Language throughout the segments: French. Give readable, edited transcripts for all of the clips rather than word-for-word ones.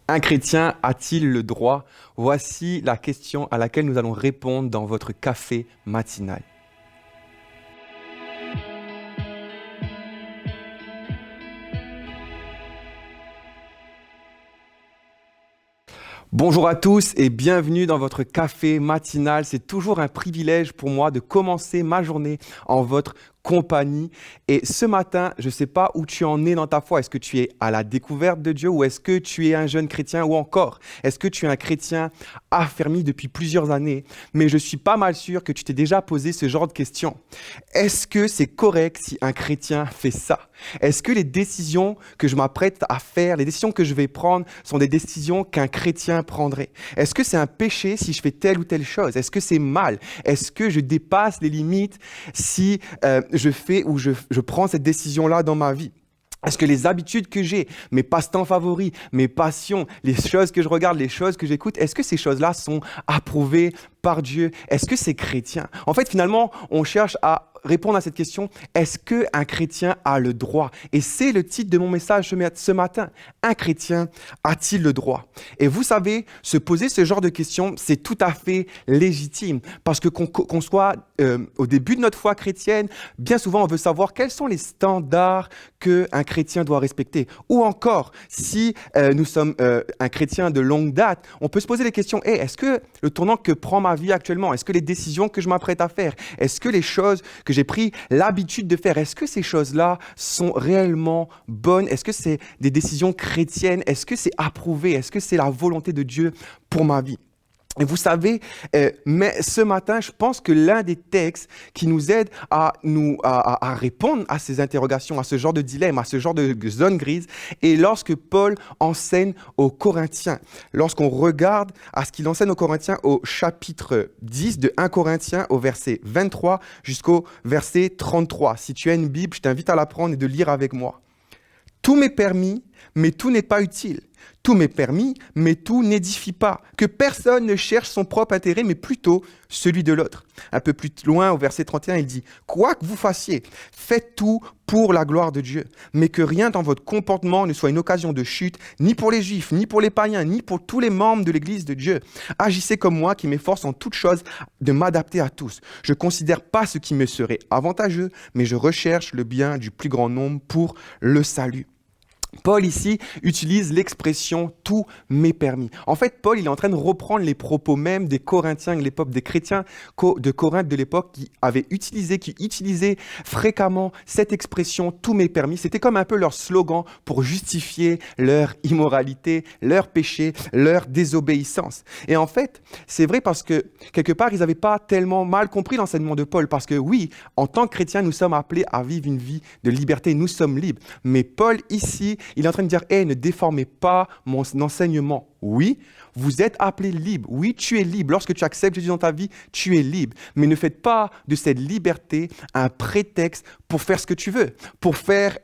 Un chrétien a-t-il le droit? Voici la question à laquelle nous allons répondre dans votre café matinal. Bonjour à tous et bienvenue dans votre café matinal. C'est toujours un privilège pour moi de commencer ma journée en votre compagnie. Et ce matin, je ne sais pas où tu en es dans ta foi. Est-ce que tu es à la découverte de Dieu ou est-ce que tu es un jeune chrétien ou encore est-ce que tu es un chrétien affermi depuis plusieurs années? Mais je suis pas mal sûr que tu t'es déjà posé ce genre de questions. Est-ce que c'est correct si un chrétien fait ça? Est-ce que les décisions que je m'apprête à faire, les décisions que je vais prendre sont des décisions qu'un chrétien prendrait? Est-ce que c'est un péché si je fais telle ou telle chose? Est-ce que c'est mal? Est-ce que je dépasse les limites si je fais ou je prends cette décision-là dans ma vie? Est-ce que les habitudes que j'ai, mes passe-temps favoris, mes passions, les choses que je regarde, les choses que j'écoute, est-ce que ces choses-là sont approuvées par Dieu? Est-ce que c'est chrétien? En fait, finalement, on cherche à répondre à cette question, est-ce qu'un chrétien a le droit? Et c'est le titre de mon message ce matin. Un chrétien a-t-il le droit? Et vous savez, se poser ce genre de questions, c'est tout à fait légitime. Parce que qu'on soit au début de notre foi chrétienne, bien souvent, on veut savoir quels sont les standards qu'un chrétien doit respecter. Ou encore, si nous sommes un chrétien de longue date, on peut se poser les questions, est-ce que le tournant que prend ma vie actuellement, est-ce que les décisions que je m'apprête à faire, est-ce que les choses que j'ai pris l'habitude de faire, est-ce que ces choses-là sont réellement bonnes? Est-ce que c'est des décisions chrétiennes? Est-ce que c'est approuvé? Est-ce que c'est la volonté de Dieu pour ma vie? Et vous savez, mais ce matin, je pense que l'un des textes qui nous aide à répondre à ces interrogations, à ce genre de dilemme, à ce genre de zone grise, est lorsque Paul enseigne aux Corinthiens. Lorsqu'on regarde à ce qu'il enseigne aux Corinthiens au chapitre 10 de 1 Corinthiens au verset 23 jusqu'au verset 33. Si tu as une Bible, je t'invite à la prendre et de lire avec moi. Tout m'est permis, mais tout n'est pas utile. Tout m'est permis, mais tout n'édifie pas. Que personne ne cherche son propre intérêt, mais plutôt celui de l'autre. Un peu plus loin, au verset 31, il dit « Quoi que vous fassiez, faites tout pour la gloire de Dieu, mais que rien dans votre comportement ne soit une occasion de chute, ni pour les Juifs, ni pour les païens, ni pour tous les membres de l'Église de Dieu. Agissez comme moi, qui m'efforce en toutes choses de m'adapter à tous. Je ne considère pas ce qui me serait avantageux, mais je recherche le bien du plus grand nombre pour le salut. » Paul ici utilise l'expression « tout m'est permis ». En fait, Paul il est en train de reprendre les propos même des Corinthiens de l'époque, des chrétiens de Corinthe de l'époque qui utilisaient fréquemment cette expression « tout m'est permis ». C'était comme un peu leur slogan pour justifier leur immoralité, leur péché, leur désobéissance. Et en fait, c'est vrai parce que quelque part, ils n'avaient pas tellement mal compris l'enseignement de Paul. Parce que oui, en tant que chrétiens, nous sommes appelés à vivre une vie de liberté, nous sommes libres. Mais Paul ici, il est en train de dire, ne déformez pas mon enseignement. Oui, vous êtes appelés libres. Oui, tu es libre. Lorsque tu acceptes Jésus dans ta vie, tu es libre. Mais ne faites pas de cette liberté un prétexte pour faire ce que tu veux, pour faire...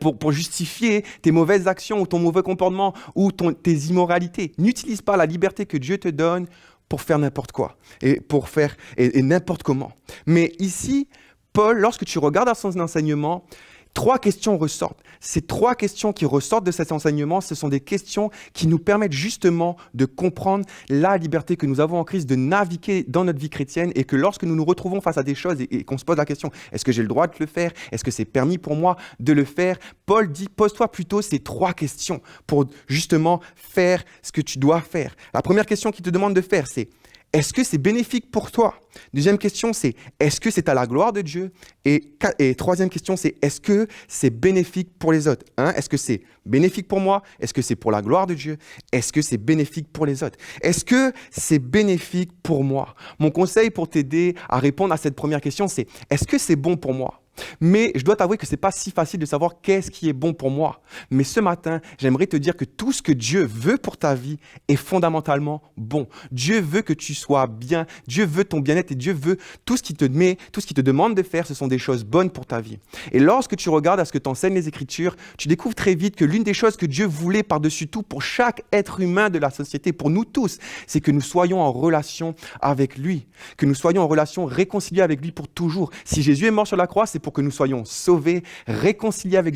pour justifier tes mauvaises actions ou ton mauvais comportement ou tes immoralités. N'utilise pas la liberté que Dieu te donne pour faire n'importe quoi et pour faire et n'importe comment. Mais ici, Paul, lorsque tu regardes à son enseignement, 3 questions ressortent. Ces 3 questions qui ressortent de cet enseignement, ce sont des questions qui nous permettent justement de comprendre la liberté que nous avons en Christ, de naviguer dans notre vie chrétienne et que lorsque nous nous retrouvons face à des choses et qu'on se pose la question, est-ce que j'ai le droit de le faire? Est-ce que c'est permis pour moi de le faire? Paul dit, pose-toi plutôt ces 3 questions pour justement faire ce que tu dois faire. La première question qu'il te demande de faire, c'est est-ce que c'est bénéfique pour toi? Deuxième question, c'est est-ce que c'est à la gloire de Dieu? Et troisième question, c'est est-ce que c'est bénéfique pour les autres? Est-ce que c'est bénéfique pour moi? Est-ce que c'est pour la gloire de Dieu? Est-ce que c'est bénéfique pour les autres? Est-ce que c'est bénéfique pour moi? Mon conseil pour t'aider à répondre à cette première question, c'est est-ce que c'est bon pour moi? Mais je dois t'avouer que ce n'est pas si facile de savoir qu'est-ce qui est bon pour moi. Mais ce matin, j'aimerais te dire que tout ce que Dieu veut pour ta vie est fondamentalement bon. Dieu veut que tu sois bien, Dieu veut ton bien-être et Dieu veut tout ce qu'il te demande de faire, ce sont des choses bonnes pour ta vie. Et lorsque tu regardes à ce que t'enseignent les Écritures, tu découvres très vite que l'une des choses que Dieu voulait par-dessus tout pour chaque être humain de la société, pour nous tous, c'est que nous soyons en relation avec lui, que nous soyons en relation réconciliée avec lui pour toujours. Si Jésus est mort sur la croix, c'est pour pour que nous soyons sauvés, réconciliés avec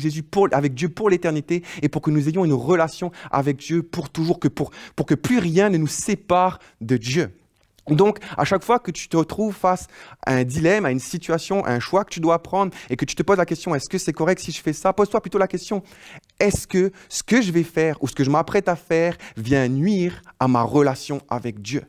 avec Dieu pour l'éternité et pour que nous ayons une relation avec Dieu pour toujours, pour que plus rien ne nous sépare de Dieu. Donc, à chaque fois que tu te retrouves face à un dilemme, à une situation, à un choix que tu dois prendre et que tu te poses la question, est-ce que c'est correct si je fais ça? Pose-toi plutôt la question, est-ce que ce que je vais faire ou ce que je m'apprête à faire vient nuire à ma relation avec Dieu?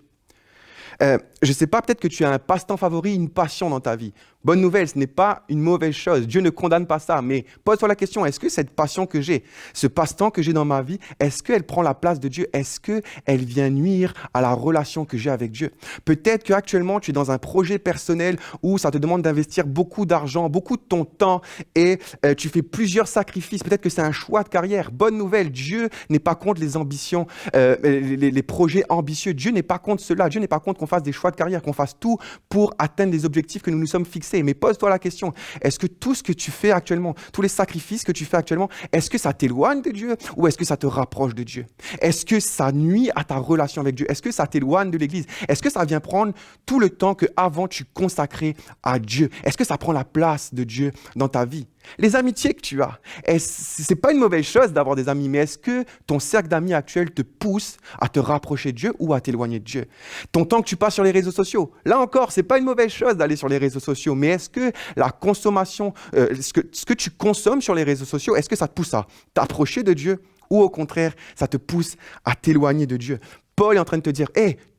Je ne sais pas, peut-être que tu as un passe-temps favori, une passion dans ta vie. Bonne nouvelle, ce n'est pas une mauvaise chose. Dieu ne condamne pas ça. Mais pose-toi la question, est-ce que cette passion que j'ai, ce passe-temps que j'ai dans ma vie, est-ce qu'elle prend la place de Dieu? Est-ce qu'elle vient nuire à la relation que j'ai avec Dieu? Peut-être qu'actuellement, tu es dans un projet personnel où ça te demande d'investir beaucoup d'argent, beaucoup de ton temps et tu fais plusieurs sacrifices. Peut-être que c'est un choix de carrière. Bonne nouvelle, Dieu n'est pas contre les ambitions, les projets ambitieux. Dieu n'est pas contre cela. Dieu n'est pas contre qu'on fasse des choix de carrière, qu'on fasse tout pour atteindre les objectifs que nous nous sommes fixés. Mais pose-toi la question, est-ce que tout ce que tu fais actuellement, tous les sacrifices que tu fais actuellement, est-ce que ça t'éloigne de Dieu ou est-ce que ça te rapproche de Dieu? Est-ce que ça nuit à ta relation avec Dieu? Est-ce que ça t'éloigne de l'Église? Est-ce que ça vient prendre tout le temps qu'avant tu consacrais à Dieu? Est-ce que ça prend la place de Dieu dans ta vie? Les amitiés que tu as, c'est pas une mauvaise chose d'avoir des amis, mais est-ce que ton cercle d'amis actuel te pousse à te rapprocher de Dieu ou à t'éloigner de Dieu? Ton temps que tu passes sur les réseaux sociaux, là encore, c'est pas une mauvaise chose d'aller sur les réseaux sociaux, mais est-ce que la consommation, ce que tu consommes sur les réseaux sociaux, est-ce que ça te pousse à t'approcher de Dieu ou au contraire, ça te pousse à t'éloigner de Dieu? Paul est en train de te dire,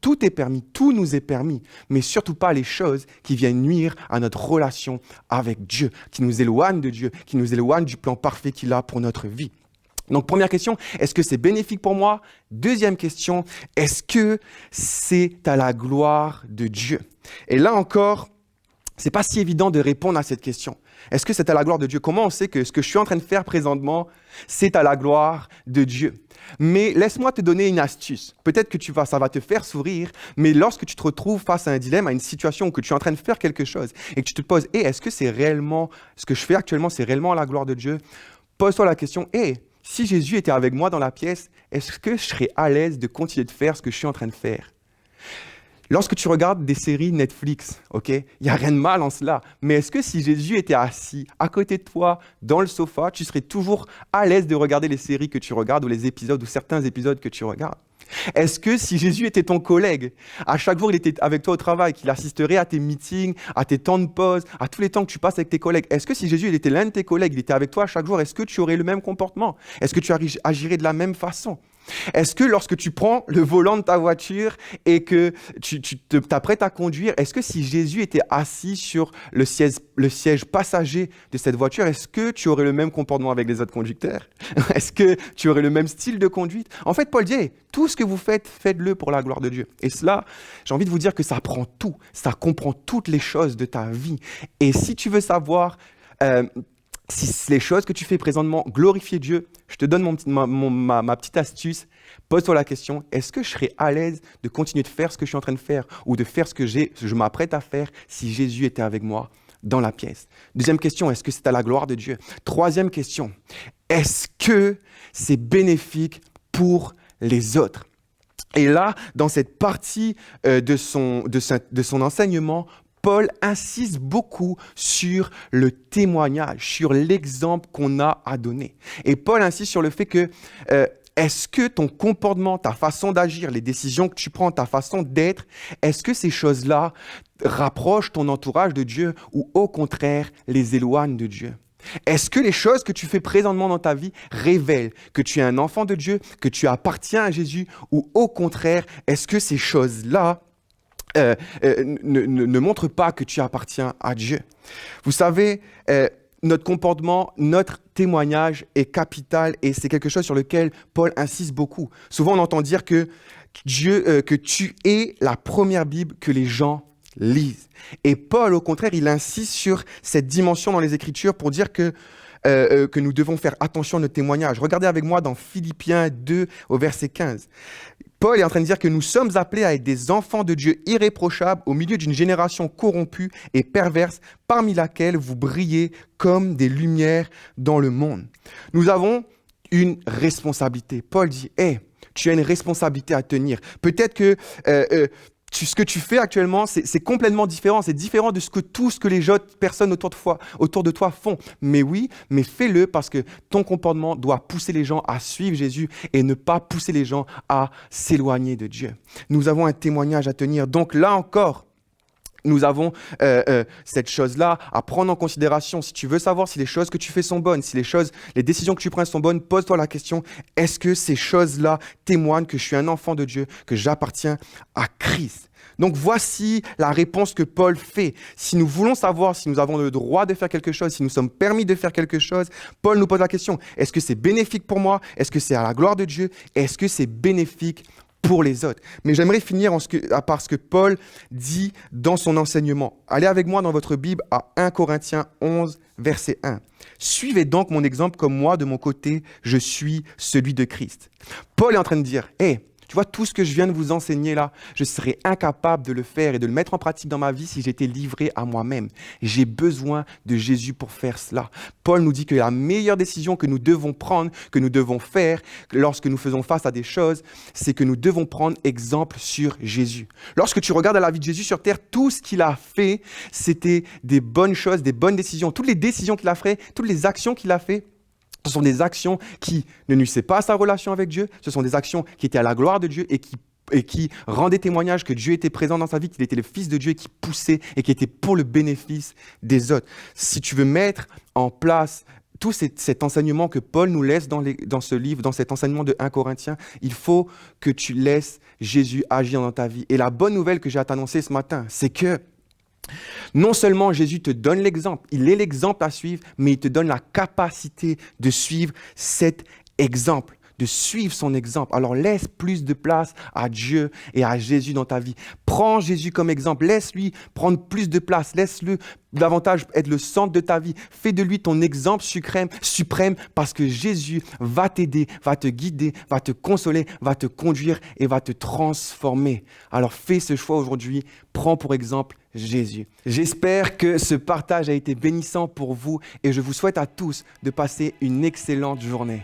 tout est permis, tout nous est permis, mais surtout pas les choses qui viennent nuire à notre relation avec Dieu, qui nous éloignent de Dieu, qui nous éloignent du plan parfait qu'il a pour notre vie. Donc, première question, est-ce que c'est bénéfique pour moi? Deuxième question, est-ce que c'est à la gloire de Dieu? Et là encore, c'est pas si évident de répondre à cette question. Est-ce que c'est à la gloire de Dieu? Comment on sait que ce que je suis en train de faire présentement, c'est à la gloire de Dieu? Mais laisse-moi te donner une astuce. Peut-être que ça va te faire sourire, mais lorsque tu te retrouves face à un dilemme, à une situation où que tu es en train de faire quelque chose et que tu te poses, est-ce que c'est réellement, ce que je fais actuellement, c'est réellement à la gloire de Dieu? Pose-toi la question, si Jésus était avec moi dans la pièce, est-ce que je serais à l'aise de continuer de faire ce que je suis en train de faire? Lorsque tu regardes des séries Netflix, il n'y a rien de mal en cela, mais est-ce que si Jésus était assis à côté de toi, dans le sofa, tu serais toujours à l'aise de regarder les séries que tu regardes ou les épisodes ou certains épisodes que tu regardes? Est-ce que si Jésus était ton collègue, à chaque jour il était avec toi au travail, qu'il assisterait à tes meetings, à tes temps de pause, à tous les temps que tu passes avec tes collègues, est-ce que si Jésus il était l'un de tes collègues, il était avec toi à chaque jour, est-ce que tu aurais le même comportement? Est-ce que tu agirais de la même façon? Est-ce que lorsque tu prends le volant de ta voiture et que tu t'apprêtes à conduire, est-ce que si Jésus était assis sur le siège passager de cette voiture, est-ce que tu aurais le même comportement avec les autres conducteurs? Est-ce que tu aurais le même style de conduite? En fait, Paul dit, tout ce que vous faites, faites-le pour la gloire de Dieu. Et cela, j'ai envie de vous dire que ça prend tout, ça comprend toutes les choses de ta vie. Et si tu veux savoir si les choses que tu fais présentement glorifient Dieu, je te donne ma petite astuce. Pose-toi la question, est-ce que je serais à l'aise de continuer de faire ce que je suis en train de faire ou de faire ce que je m'apprête à faire si Jésus était avec moi dans la pièce? Deuxième question, est-ce que c'est à la gloire de Dieu? Troisième question, est-ce que c'est bénéfique pour les autres? Et là, dans cette partie de son enseignement, Paul insiste beaucoup sur le témoignage, sur l'exemple qu'on a à donner. Et Paul insiste sur le fait que est-ce que ton comportement, ta façon d'agir, les décisions que tu prends, ta façon d'être, est-ce que ces choses-là rapprochent ton entourage de Dieu ou au contraire les éloignent de Dieu? Est-ce que les choses que tu fais présentement dans ta vie révèlent que tu es un enfant de Dieu, que tu appartiens à Jésus ou au contraire, est-ce que ces choses-là ne montre pas que tu appartiens à Dieu? Vous savez, notre comportement, notre témoignage est capital et c'est quelque chose sur lequel Paul insiste beaucoup. Souvent, on entend dire que tu es la première Bible que les gens lisent. Et Paul, au contraire, il insiste sur cette dimension dans les Écritures pour dire que nous devons faire attention à notre témoignage. Regardez avec moi dans Philippiens 2 au verset 15. Paul est en train de dire que nous sommes appelés à être des enfants de Dieu irréprochables au milieu d'une génération corrompue et perverse, parmi laquelle vous brillez comme des lumières dans le monde. Nous avons une responsabilité. Paul dit, tu as une responsabilité à tenir. Peut-être que ce que tu fais actuellement, c'est complètement différent. C'est différent de tout ce que les autres personnes autour de toi font. Mais oui, mais fais-le parce que ton comportement doit pousser les gens à suivre Jésus et ne pas pousser les gens à s'éloigner de Dieu. Nous avons un témoignage à tenir. Donc là encore, nous avons cette chose-là à prendre en considération. Si tu veux savoir si les choses que tu fais sont bonnes, si les décisions que tu prends sont bonnes, pose-toi la question, est-ce que ces choses-là témoignent que je suis un enfant de Dieu, que j'appartiens à Christ? Donc voici la réponse que Paul fait. Si nous voulons savoir si nous avons le droit de faire quelque chose, si nous sommes permis de faire quelque chose, Paul nous pose la question, est-ce que c'est bénéfique pour moi? Est-ce que c'est à la gloire de Dieu? Est-ce que c'est bénéfique pour les autres? Mais j'aimerais finir par ce que Paul dit dans son enseignement. Allez avec moi dans votre Bible à 1 Corinthiens 11, verset 1. « Suivez donc mon exemple comme moi, de mon côté, je suis celui de Christ. » Paul est en train de dire, « Hey, tu vois, tout ce que je viens de vous enseigner là, je serais incapable de le faire et de le mettre en pratique dans ma vie si j'étais livré à moi-même. J'ai besoin de Jésus pour faire cela. » Paul nous dit que la meilleure décision que nous devons prendre, que nous devons faire lorsque nous faisons face à des choses, c'est que nous devons prendre exemple sur Jésus. Lorsque tu regardes la vie de Jésus sur terre, tout ce qu'il a fait, c'était des bonnes choses, des bonnes décisions. Toutes les décisions qu'il a fait, toutes les actions qu'il a fait, ce sont des actions qui ne nuisaient pas à sa relation avec Dieu, ce sont des actions qui étaient à la gloire de Dieu et qui rendaient témoignage que Dieu était présent dans sa vie, qu'il était le Fils de Dieu et qui poussait et qui était pour le bénéfice des autres. Si tu veux mettre en place tout cet enseignement que Paul nous laisse dans ce livre, dans cet enseignement de 1 Corinthiens, il faut que tu laisses Jésus agir dans ta vie. Et la bonne nouvelle que j'ai à t'annoncer ce matin, c'est que non seulement Jésus te donne l'exemple, il est l'exemple à suivre, mais il te donne la capacité de suivre cet exemple, de suivre son exemple. Alors laisse plus de place à Dieu et à Jésus dans ta vie. Prends Jésus comme exemple, laisse-lui prendre plus de place, laisse-le davantage être le centre de ta vie. Fais de lui ton exemple suprême parce que Jésus va t'aider, va te guider, va te consoler, va te conduire et va te transformer. Alors fais ce choix aujourd'hui, prends pour exemple Jésus. J'espère que ce partage a été bénissant pour vous et je vous souhaite à tous de passer une excellente journée.